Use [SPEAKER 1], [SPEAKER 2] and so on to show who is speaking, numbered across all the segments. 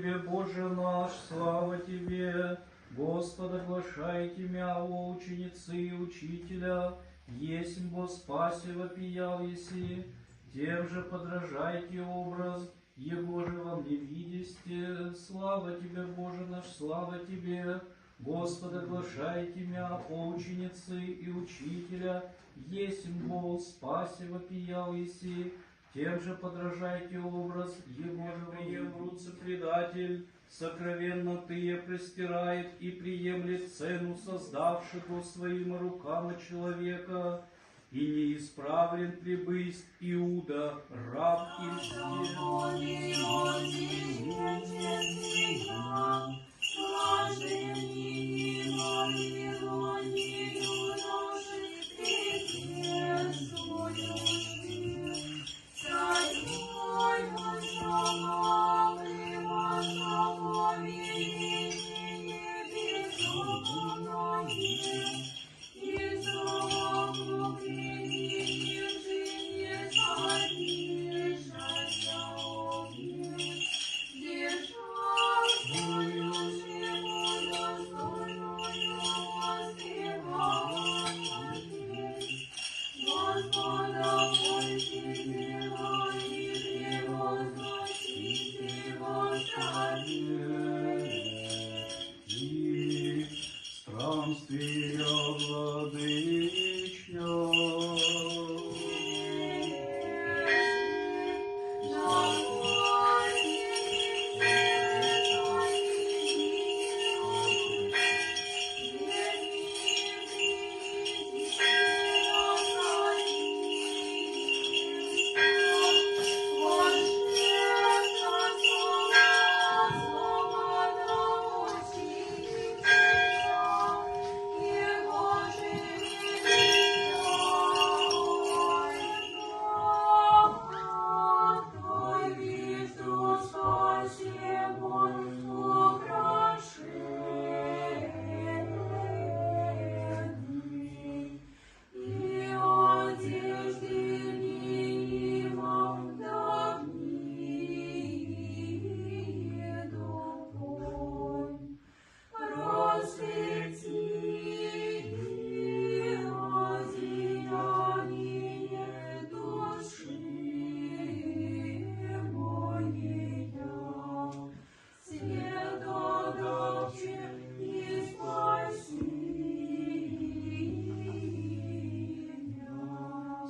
[SPEAKER 1] Тебе, Боже наш, слава Тебе. Господа, глашайте мя, о ученицы и учителя, есмь во спасе вопиял еси, тем же подражайте образ, его же вам не видесте. Слава Тебе, Боже наш, слава Тебе. Господа, глашайте мя, о ученицы и учителя, есмь во спасе вопиял еси, тем же подражайте образ, его же прием в руце предатель, сокровенно Тые простирает и приемлет цену создавшего своим рукам человека, и неисправлен прибысть Иуда, раб странствия владычня.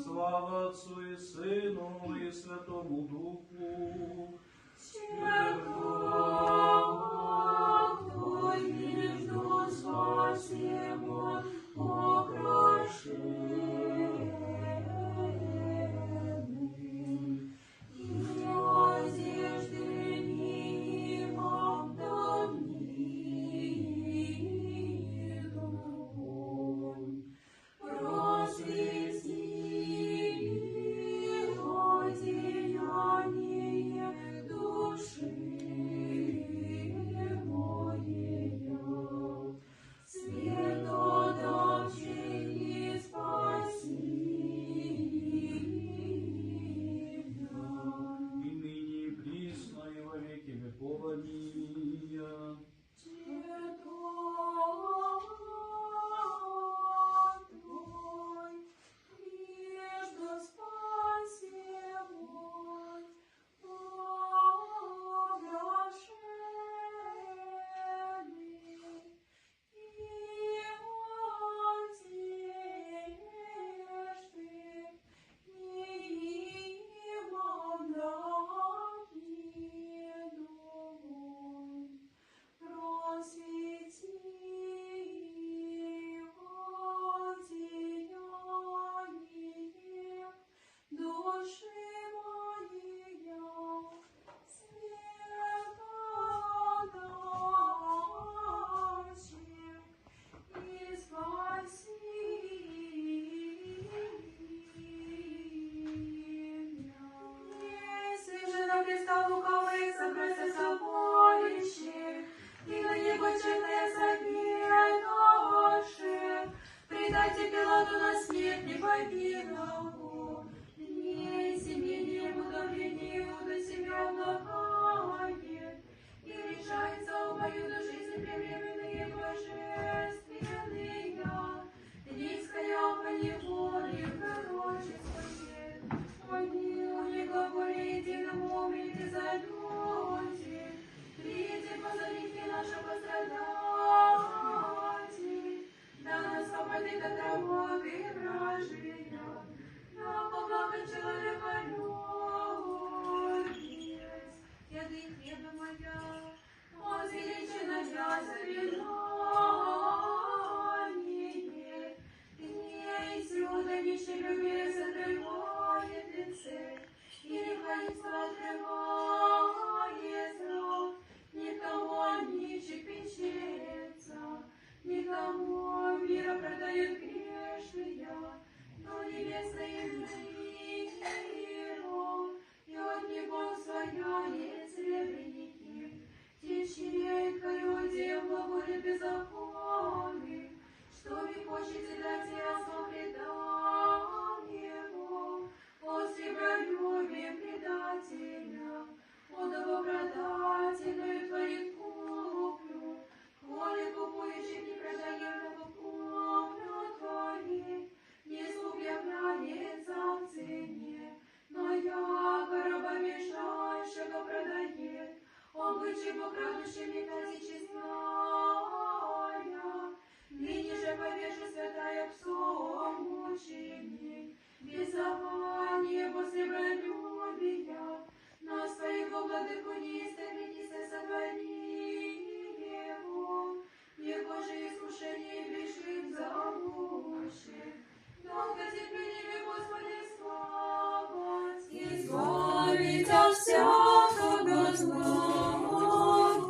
[SPEAKER 1] Слава Отцу и Сыну и Святому Духу.
[SPEAKER 2] от работы вражия, на благо человека любить. Еды хлеба моя, возвеличена я за винание, дней сюда нищелюбие задрывает лице, и лихаимство отрывает зрок, никого нищих печется, никому мира продает грешные, но небесное миру, и от него своя есть серебряники, течейкою дев глаголит беззаконных, что вы хочете дать ясно предам его, о сребролюбие предателя, о добродательную творит куплю, коли купующих не продаемого куплю творит, не слуг является в цене, но яко раба мешающего продает, обычаи крадущими тысячезная, ныне же повешу святая псом мучений, беззаконие после бронелюбия, на своего владыку неистовите сотвори его, его же искушение бежит зовущих, долго терпеливый Господи слава, избавить от всякого злого,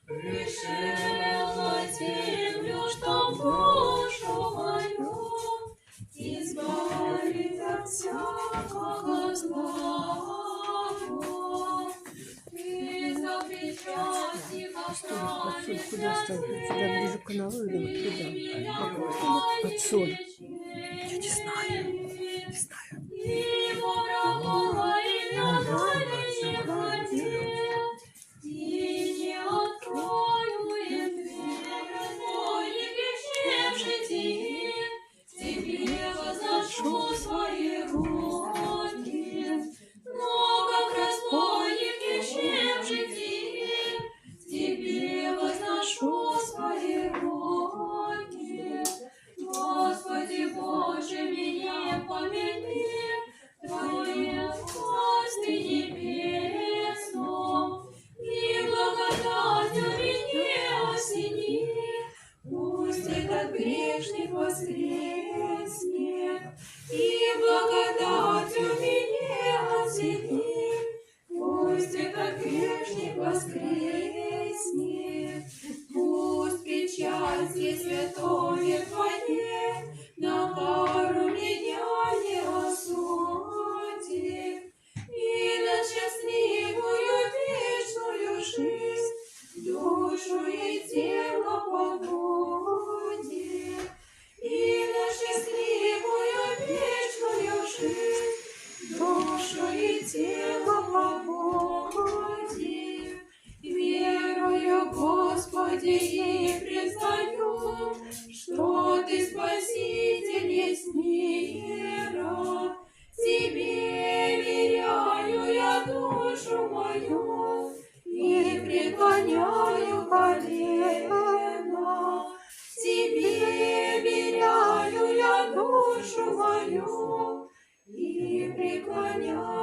[SPEAKER 2] пришел на землю, чтоб душу мою избавить от всякого злого, и запрещать и
[SPEAKER 3] Подсоль куда ставить? Сюда ближе к каналу или вот туда? Подсоль. Я не знаю. Не знаю.
[SPEAKER 2] и ворогова имя дали не хотел, и не открою им дверь, разбойник исчезнувший день, тебе возношу свои руки, но как разбойник исчезнувший день, тебе возношу свои руки. Господи Боже, меня помяни, Твоим Царстве небесном, и благодатью меня осени, пусть этот грешник воскреснет, и благодатью меня осени, пусть этот грешник воскреснет, пусть причастие святое Твое на кару меня не осудит, и на счастливую вечную жизнь душу и тело погодит, и на счастливую вечную жизнь душу и тело погодит. Верую, Господи, и признаю, что Ты Спаситель есть мира. Тебе веряю я душу мою и преклоняю колено. Тебе веряю я душу мою и преклоняю